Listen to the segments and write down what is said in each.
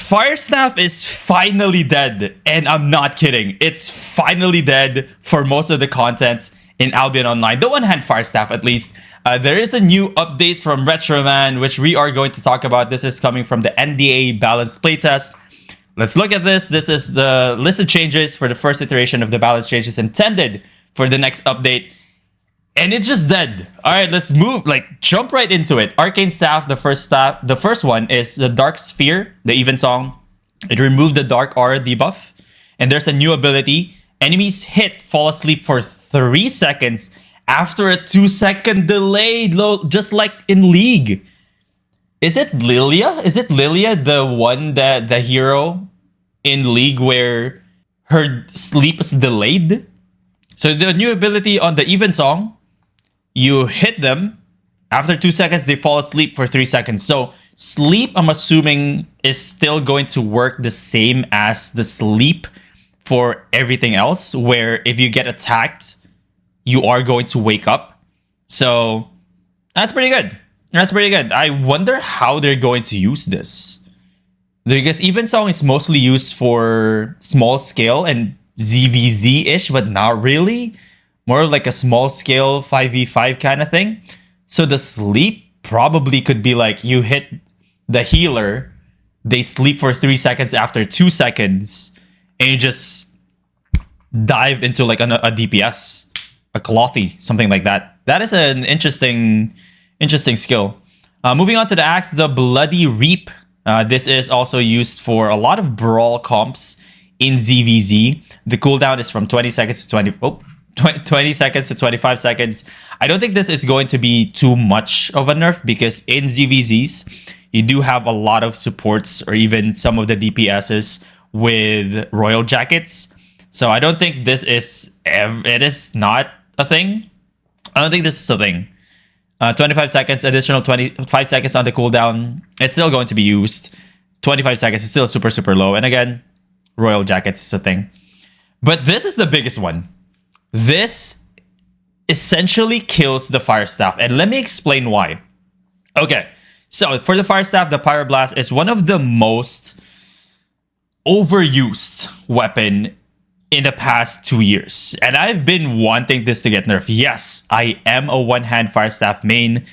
Fire Staff is finally dead, and I'm not kidding. It's finally dead for most of the contents in Albion Online. The one-hand Fire Staff, at least. There is a new update from Retroman, which we are going to talk about. This is coming from the NDA balanced playtest. Let's look at this. This is the list of changes for the first iteration of the balance changes intended for the next update. And it's just dead. All right, let's move, jump right into it. Arcane Staff, the first one is the Dark Sphere, the Even Song. It removed the Dark Aura debuff. And there's a new ability. Enemies hit fall asleep for 3 seconds after a 2-second delay, just like in League. Is it Lilia? Is it Lilia, the one that the hero in League where her sleep is delayed? So the new ability on the Even Song, you hit them, after 2 seconds, they fall asleep for 3 seconds. So sleep, I'm assuming, is still going to work the same as the sleep for everything else, where if you get attacked, you are going to wake up. So that's pretty good. That's pretty good. I wonder how they're going to use this. Because Even Song is mostly used for small scale and ZVZ-ish, but not really. More like a small scale 5v5 kind of thing. So the sleep probably could be like you hit the healer, they sleep for 3 seconds after 2 seconds, and you just dive into like a DPS, a Clothy, something like that. That is an interesting skill. Moving on to the axe, the Bloody Reap. This is also used for a lot of brawl comps in ZVZ. The cooldown is from 20 seconds to 20 seconds to 25 seconds. I don't think this is going to be too much of a nerf because in ZVZs, you do have a lot of supports or even some of the DPSs with Royal Jackets. So I don't think this is, it is not a thing. I don't think this is a thing. 25 seconds, additional 25 seconds on the cooldown. It's still going to be used. 25 seconds is still super, super low. And again, Royal Jackets is a thing. But this is the biggest one. This essentially kills the Fire Staff. And let me explain why. Okay, so for the Fire Staff, the Pyroblast is one of the most overused weapon in the past 2 years. And I've been wanting this to get nerfed. Yes, I am a one-hand Fire Staff main.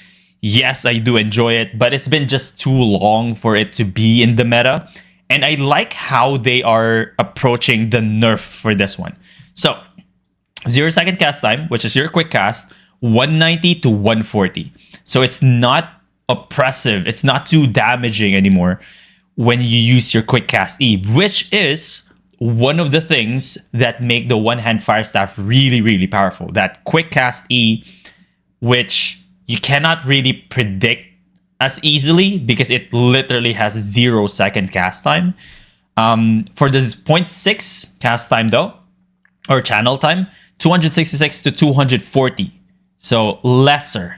Yes, I do enjoy it, but it's been just too long for it to be in the meta. And I like how they are approaching the nerf for this one. So 0-second cast time, which is your quick cast, 190 to 140. So it's not oppressive. It's not too damaging anymore when you use your quick cast E, which is one of the things that make the one-hand Fire Staff really, really powerful. That quick cast E, which you cannot really predict as easily because it literally has 0-second cast time. For this 0.6 cast time though, or channel time, 266 to 240. So lesser.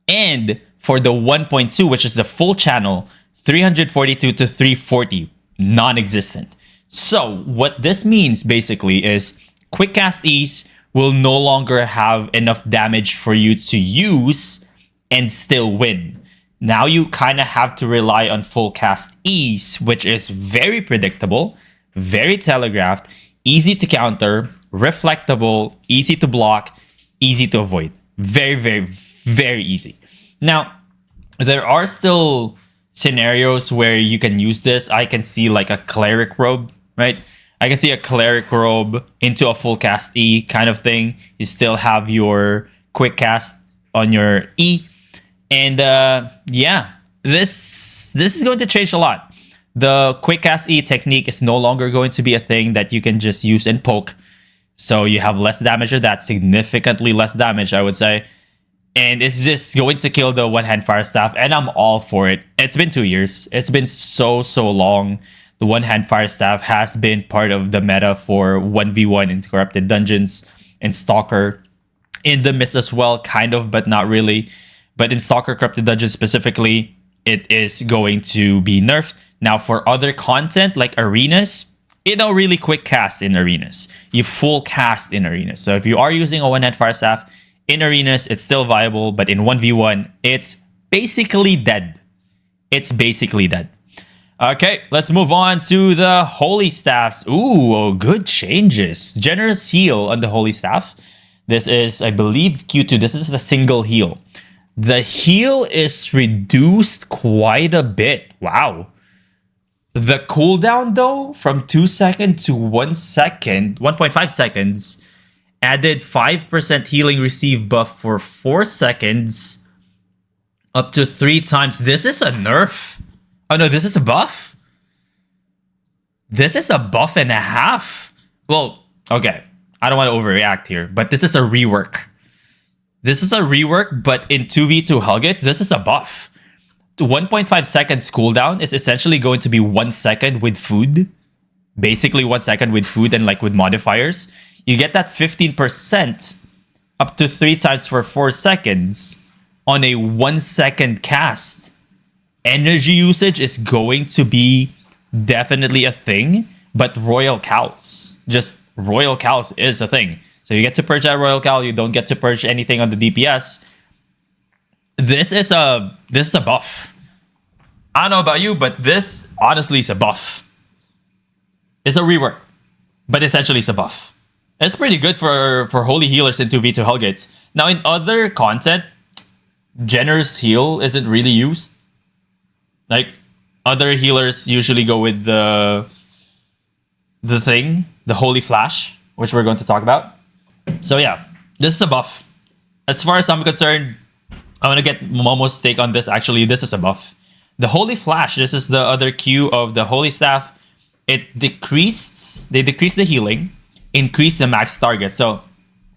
And for the 1.2, which is the full channel, 342 to 340, non-existent. So what this means basically is quick cast E's will no longer have enough damage for you to use and still win. Now you kind of have to rely on full cast E's, which is very predictable, very telegraphed, easy to counter, reflectable, easy to block, easy to avoid. Very, very, very easy. Now, there are still scenarios where you can use this. I can see like a cleric robe, right? I can see a cleric robe into a full cast E kind of thing. You still have your quick cast on your E. And yeah, this is going to change a lot. The quick cast E technique is no longer going to be a thing that you can just use and poke. So you have less damage, or that significantly less damage, I would say. And it's just going to kill the one-hand Fire Staff, and I'm all for it. It's been 2 years. It's been so long. The one-hand Fire Staff has been part of the meta for 1v1 in Corrupted Dungeons and Stalker. In the Mist as well, kind of, but not really. But in Stalker Corrupted Dungeons specifically, it is going to be nerfed. Now, for other content like Arenas, you don't really quick cast in Arenas. You full cast in Arenas. So if you are using a one-hand Fire Staff in Arenas, it's still viable. But in 1v1, it's basically dead. It's basically dead. Okay, let's move on to the Holy Staffs. Ooh, good changes. Generous heal on the Holy Staff. This is, I believe, Q2. This is a single heal. The heal is reduced quite a bit. Wow. The cooldown, though, from 2 seconds to 1 second, 1.5 seconds, added 5% healing receive buff for 4 seconds, up to 3 times. This is a nerf. Oh no, this is a buff? This is a buff and a half. Well, okay. I don't want to overreact here, but this is a rework. This is a rework, but in 2v2 Helgates, this is a buff. 1.5 seconds cooldown is essentially going to be 1 second with food. Basically 1 second with food and like with modifiers. You get that 15% up to 3 times for 4 seconds on a 1 second cast. Energy usage is going to be definitely a thing, but Royal Cows, just Royal Cows is a thing. So you get to purge that Royal Cow, you don't get to purge anything on the DPS. This is a buff. I don't know about you, but this honestly is a buff. It's a rework, but essentially it's a buff. It's pretty good for holy healers in 2v2 Helgates. Now in other content, generous heal isn't really used. Like, other healers usually go with the thing, the Holy Flash, which we're going to talk about. So yeah, this is a buff. As far as I'm concerned, I want to get Momo's take on this. Actually, this is a buff. The Holy Flash, this is the other Q of the Holy Staff. They decrease the healing, increase the max target. So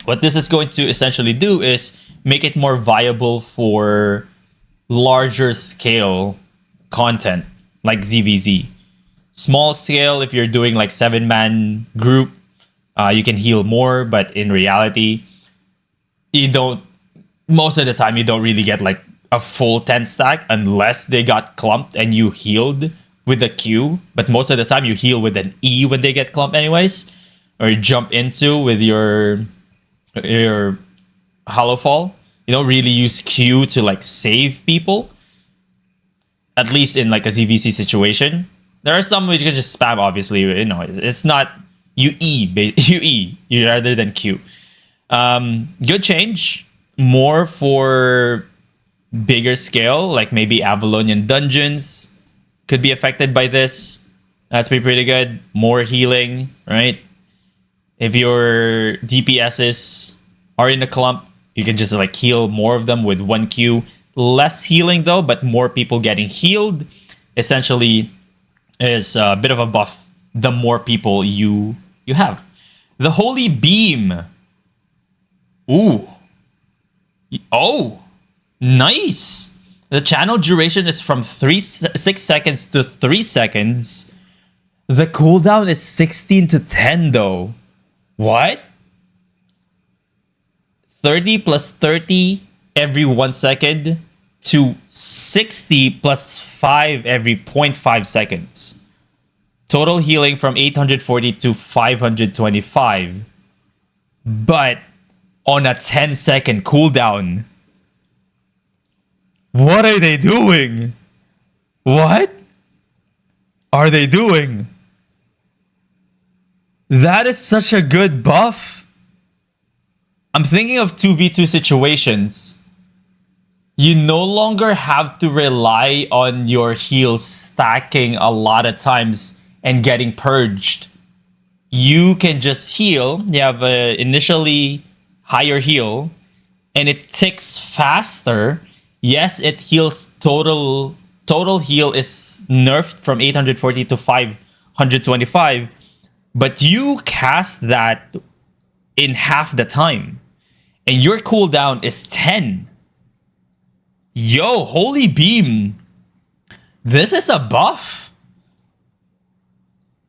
what this is going to essentially do is make it more viable for larger scale content like ZVZ. Small scale, if you're doing like 7-man group, you can heal more, but in reality, most of the time you don't really get like a full 10 stack unless they got clumped and you healed with a Q. But most of the time you heal with an E when they get clumped anyways, or you jump into with your Hollow Fall. You don't really use Q to like save people. At least in like a ZVC situation. There are some which you can just spam, obviously. You know, it's not UE rather than Q. Good change. More for bigger scale, like maybe Avalonian dungeons could be affected by this. That's pretty good. More healing, right? If your DPSs are in a clump, you can just like heal more of them with 1 Q. Less healing though, but more people getting healed essentially is a bit of a buff the more people you have. The Holy Beam. Ooh. Oh, nice. The channel duration is from 6 seconds to 3 seconds. The cooldown is 16 to 10 though. What? 30 plus 30 every 1 second to 60 plus 5 every 0.5 seconds. Total healing from 840 to 525. But on a 10-second cooldown. What are they doing? What are they doing? That is such a good buff. I'm thinking of 2v2 situations. You no longer have to rely on your heals stacking a lot of times and getting purged. You can just heal. You have an initially higher heal, and it ticks faster. Yes, it heals total heal is nerfed from 840 to 525, but you cast that in half the time, and your cooldown is 10. Yo, Holy Beam. This is a buff.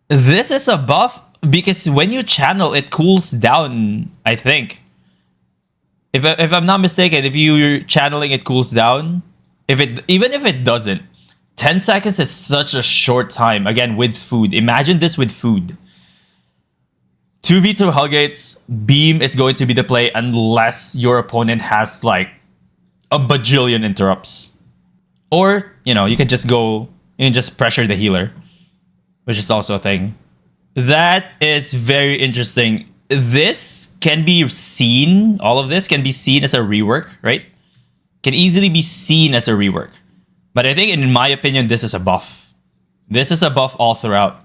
This is a buff because when you channel, it cools down, I think. If I'm not mistaken, if you're channeling, it cools down. Even if it doesn't, 10 seconds is such a short time. Again, with food. Imagine this with food. 2v2 Hellgates, Beam is going to be the play unless your opponent has like a bajillion interrupts. Or, you know, you can just go You can just pressure the healer, which is also a thing. That is very interesting. This can be seen, all of this can be seen as a rework, right? Can easily be seen as a rework. But I think, in my opinion, this is a buff. This is a buff all throughout.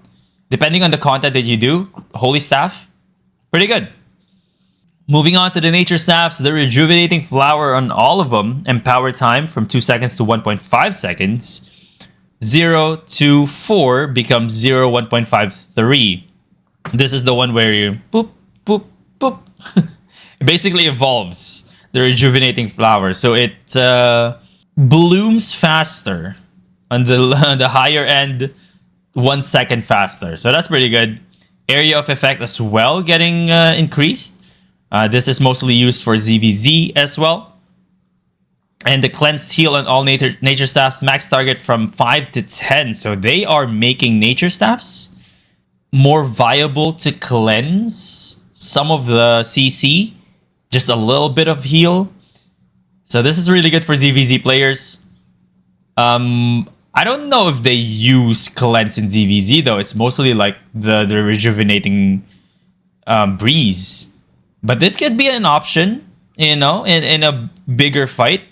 Depending on the content that you do, Holy Staff, pretty good. Moving on to the Nature Staffs, the Rejuvenating Flower on all of them, empower time from 2 seconds to 1.5 seconds. 0 to 4 becomes 0, 1.53. This is the one where you boop, boop, boop. It basically evolves the Rejuvenating Flower. So it blooms faster on the higher end, 1 second faster. So that's pretty good. Area of effect as well getting increased. This is mostly used for ZVZ as well. And the Cleansed Heal on all nature Staffs max target from 5 to 10. So they are making Nature Staffs more viable to cleanse some of the CC. Just a little bit of heal. So this is really good for ZVZ players. I don't know if they use Cleanse in ZVZ though. It's mostly like the Rejuvenating Breeze. But this could be an option, you know, in a bigger fight.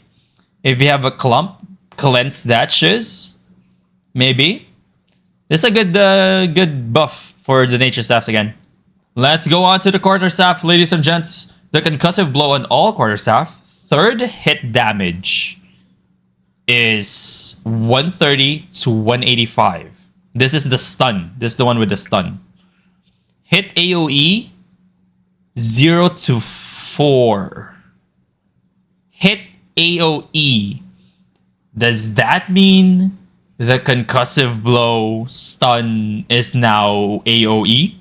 If you have a clump, cleanse that shiz. Maybe. This is a good buff for the Nature Staffs again. Let's go on to the Quarterstaff, ladies and gents. The concussive blow on all Quarterstaff. Third hit damage is 130 to 185. This is the stun. This is the one with the stun. Hit AoE 0 to 4. Hit AoE. Does that mean the concussive blow stun is now AoE?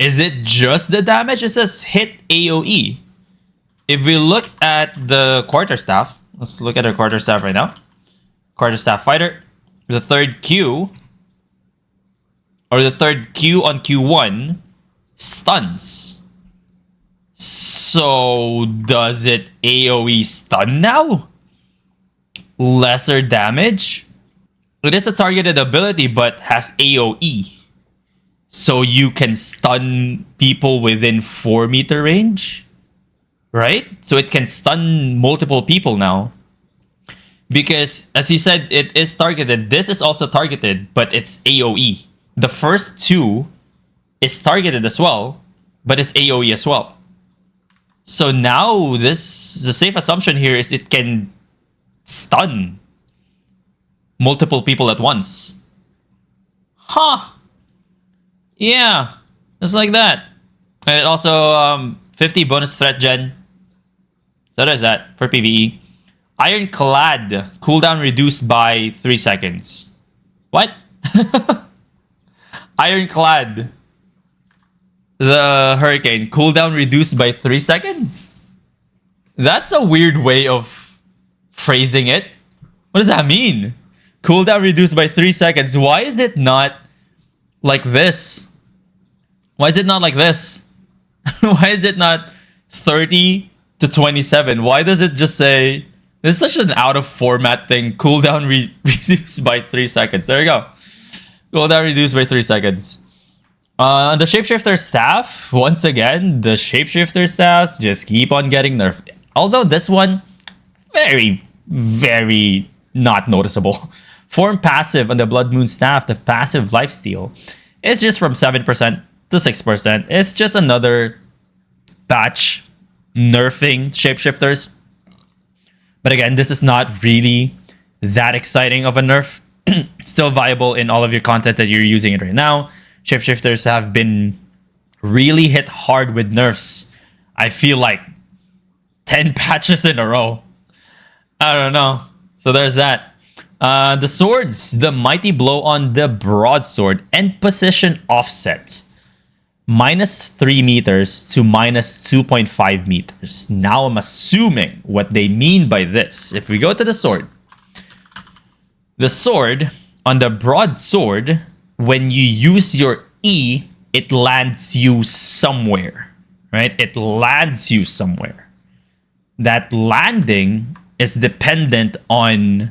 Is it just the damage? It says hit AoE. If we look at the Quarterstaff, let's look at our Quarterstaff right now. Quarterstaff Fighter, the third Q, or the third Q on Q1, stuns. So, does it AoE stun now? Lesser damage? It is a targeted ability, but has AoE. So you can stun people within 4-meter range? Right? So it can stun multiple people now. Because, as he said, it is targeted. This is also targeted, but it's AoE. The first two is targeted as well, but it's AoE as well. So now, the safe assumption here is it can stun multiple people at once. Huh. Yeah. Just like that. And it also, 50 bonus threat gen. So there's that for PvE. Ironclad. Cooldown reduced by 3 seconds. What? Ironclad. The Hurricane. Cooldown reduced by 3 seconds? That's a weird way of phrasing it. What does that mean? Cooldown reduced by 3 seconds. Why is it not like this? Why is it not like this? Why is it not 30 to 27? Why does it just say... This is such an out of format thing. Cooldown reduced by 3 seconds. There you go. Cooldown reduced by 3 seconds. The Shapeshifter Staff, once again, the Shapeshifter Staffs just keep on getting nerfed. Although this one, very, very not noticeable. Form passive on the Blood Moon Staff, the passive lifesteal, is just from 7% to 6%. It's just another patch nerfing Shapeshifters. But again, this is not really that exciting of a nerf. Still viable in all of your content that you're using it right now. Shapeshifters have been really hit hard with nerfs. I feel like 10 patches in a row. I don't know. So there's that. The swords. The Mighty Blow on the Broadsword. End position offset. -3 meters to -2.5 meters. Now I'm assuming what they mean by this. If we go to the sword. The sword on the Broadsword, when you use your E, it lands you somewhere, right? It lands you somewhere. That landing is dependent on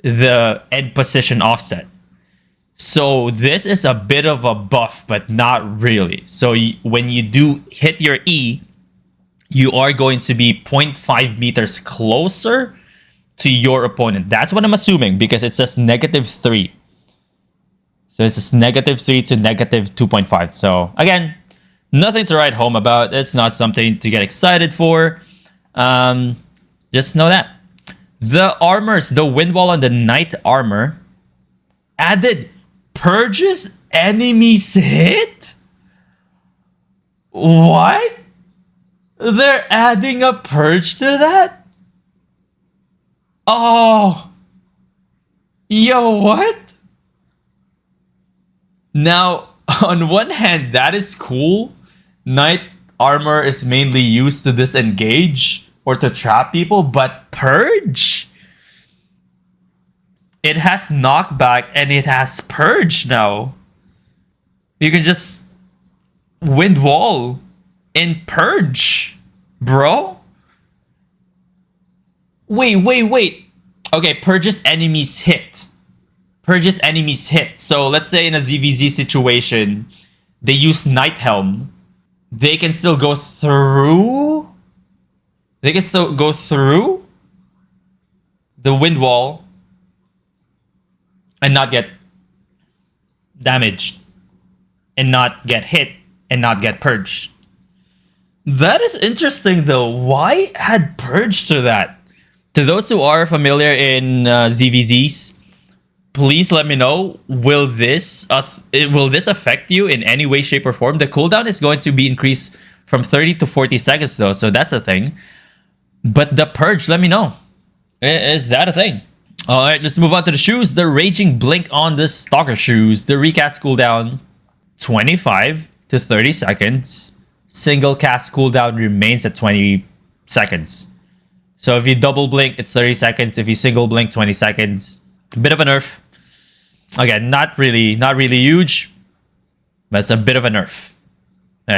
the end position offset. So this is a bit of a buff, but not really. So when you do hit your E, you are going to be 0.5 meters closer to your opponent. That's what I'm assuming because it says -3. So this is -3 to -2.5. So again, nothing to write home about. It's not something to get excited for. Just know that. The armors, the wind wall and the knight armor added purges enemies hit? What? They're adding a purge to that? Oh. Yo, what? Now, on one hand, that is cool. Knight armor is mainly used to disengage or to trap people, but purge? It has knockback and it has purge now. You can just wind wall and purge, bro. Wait. Okay, purges enemies hit. Purges enemies hit. So let's say in a ZVZ situation, they use Night Helm. They can still go through. They can still go through the wind wall and not get damaged and not get hit and not get purged. That is interesting though. Why add purge to that? To those who are familiar in ZVZs, please let me know. Will this affect you in any way, shape, or form? The cooldown is going to be increased from 30 to 40 seconds though, so that's a thing. But the purge, let me know. Is that a thing? All right, let's move on to the shoes. The Raging Blink on the Stalker shoes. The recast cooldown 25 to 30 seconds. Single cast cooldown remains at 20 seconds. So if you double blink, it's 30 seconds. If you single blink, 20 seconds. Bit of a nerf. Again, not really huge, but it's a bit of a nerf.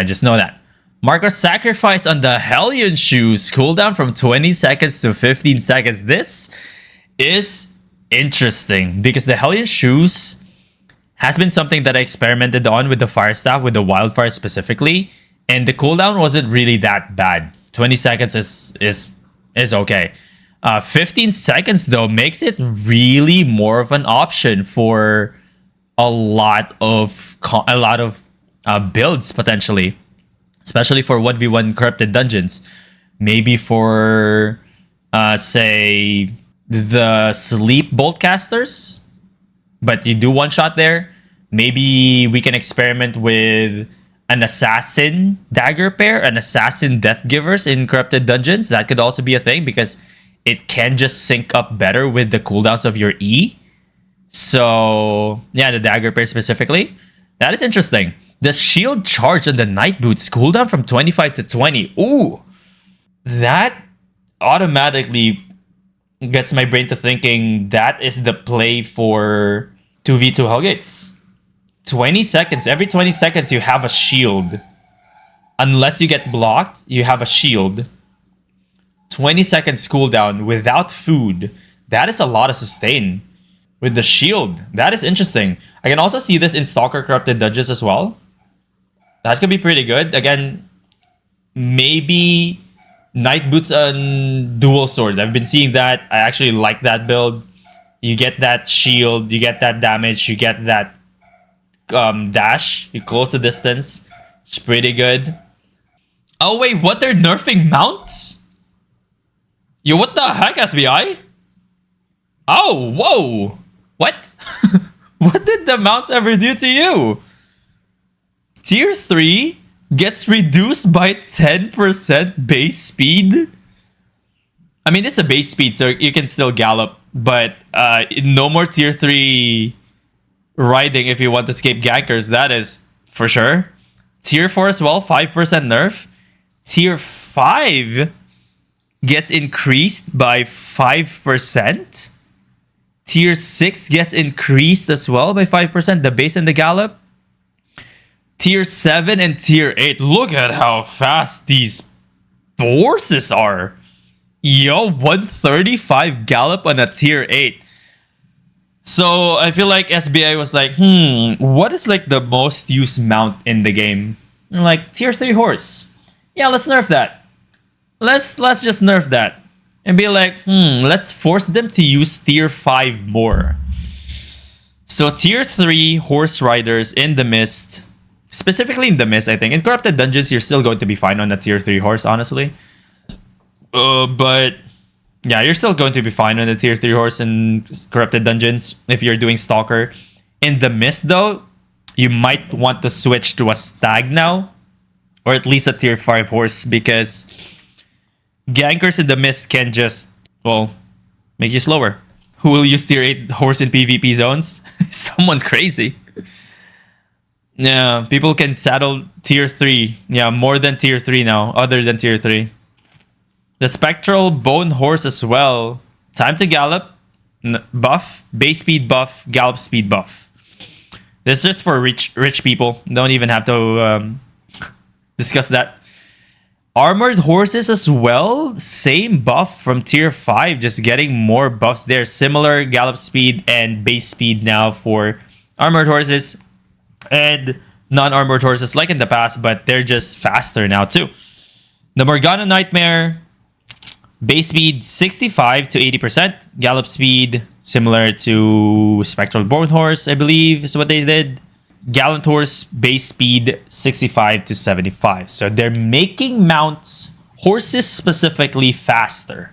Just know that. Marker Sacrifice on the Hellion shoes. Cooldown from 20 seconds to 15 seconds. This is interesting because the Hellion shoes has been something that I experimented on with the Fire Staff, with the Wildfire specifically, and the cooldown wasn't really that bad. 20 seconds is okay. 15 seconds though makes it really more of an option for a lot of builds potentially, especially for 1v1 corrupted dungeons. Maybe for say the sleep bolt casters, but you do one shot there. Maybe we can experiment with an assassin dagger pair, an assassin death givers in corrupted dungeons. That could also be a thing because it can just sync up better with the cooldowns of your E. So yeah, the dagger pair specifically. That is interesting. The shield charge on the Night Boots cooldown from 25 to 20. Ooh, that automatically gets my brain to thinking that is the play for 2v2 Hellgates. 20 seconds. Every 20 seconds you have a shield. Unless you get blocked, you have a shield. 20 seconds cooldown without food. That is a lot of sustain. With the shield. That is interesting. I can also see this in Stalker Corrupted Dungeons as well. That could be pretty good. Again, maybe Night Boots and Dual Swords. I've been seeing that. I actually like that build. You get that shield. You get that damage. You get that dash. You close the distance. It's pretty good. Oh wait, what? They're nerfing mounts? Yo, what the heck, SBI? Oh, whoa. What? What did the mounts ever do to you? Tier 3 gets reduced by 10% base speed. I mean, it's a base speed, so you can still gallop, but no more tier 3 riding if you want to escape gankers. That is for sure. Tier 4 as well, 5% nerf. Tier 5 gets increased by 5%. Tier 6 gets increased as well by 5%, the base and the gallop. Tier 7 and Tier 8. Look at how fast these forces are. Yo, 135 gallop on a Tier 8. So I feel like SBI was like, what is like the most used mount in the game? And like tier 3 horse. Yeah, let's nerf that. Let's just nerf that. And be like, let's force them to use tier 5 more. So tier 3 horse riders in the mist, specifically in the mist, I think. In corrupted dungeons, you're still going to be fine on a tier 3 horse, honestly. But yeah, you're still going to be fine on the tier 3 horse in corrupted dungeons if you're doing stalker. In the mist though, you might want to switch to a stag now, or at least a tier 5 horse, because gankers in the mist can just, well, make you slower. Who will use tier 8 horse in PvP zones? Someone crazy. Yeah, people can saddle tier 3. Yeah, more than tier 3 now, other than tier 3. The Spectral Bone Horse as well. Time to gallop, buff, base speed buff, gallop speed buff. This is just for rich people. Don't even have to discuss that. Armored horses as well. Same buff from tier 5. Just getting more buffs there. Similar gallop speed and base speed now for armored horses. And non-armored horses like in the past, but they're just faster now too. The Morgana Nightmare. Base speed 65 to 80%. Gallop speed similar to Spectral Bone Horse, I believe is what they did. Gallant Horse base speed 65 to 75. So they're making mounts, horses specifically, faster.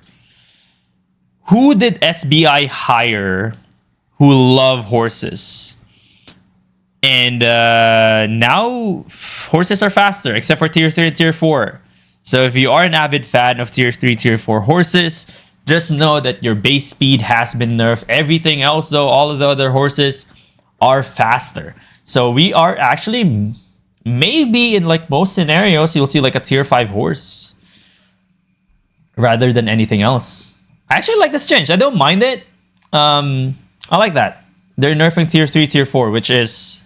Who did SBI hire who love horses? And now horses are faster, except for tier 3 and tier 4. So if you are an avid fan of tier 3, tier 4 horses, just know that your base speed has been nerfed. Everything else though, all of the other horses are faster. So we are actually, maybe in like most scenarios, you'll see like a tier 5 horse rather than anything else. I actually like this change. I don't mind it. I like that. They're nerfing tier 3, tier 4, which has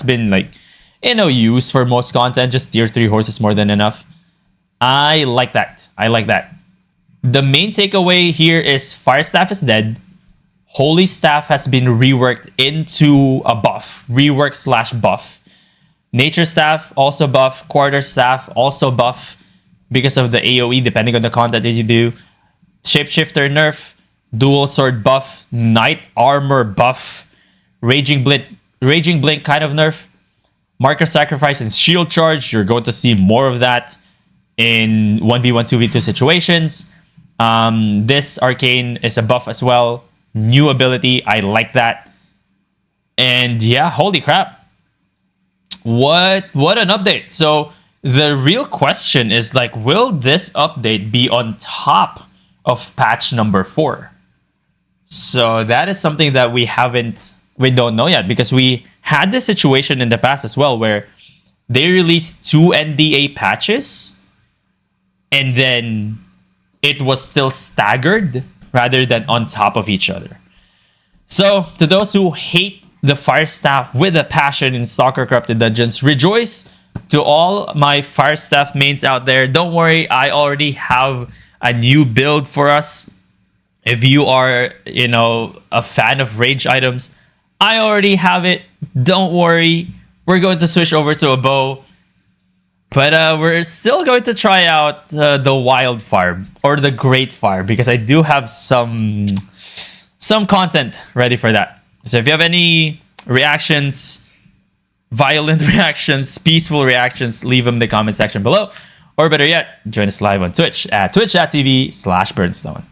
been like, use for most content. Just tier 3 horses more than enough. I like that. I like that. The main takeaway here is Fire Staff is dead. Holy Staff has been reworked into a buff. Rework / buff. Nature Staff also buff. Quarterstaff also buff because of the AoE depending on the content that you do. Shapeshifter nerf. Dual Sword buff. Knight Armor buff. Raging Blink kind of nerf. Mark of Sacrifice and Shield Charge. You're going to see more of that in 1v1, 2v2 situations. This Arcane is a buff as well. New ability. I like that. And yeah, holy crap. What an update. So the real question is like, will this update be on top of patch number 4? So that is something that we don't know yet, because we had this situation in the past as well where they released 2 NDA patches and then it was still staggered rather than on top of each other. So to those who hate the Fire Staff with a passion in Stalker Corrupted Dungeons, rejoice. To all my Fire Staff mains out there, don't worry, I already have a new build for us. If you are, a fan of range items, I already have it. Don't worry. We're going to switch over to a bow. But we're still going to try out the Wildfire or the Great Fire, because I do have some content ready for that. So if you have any reactions, violent reactions, peaceful reactions, leave them in the comment section below. Or better yet, join us live on Twitch at twitch.tv/Burnstone.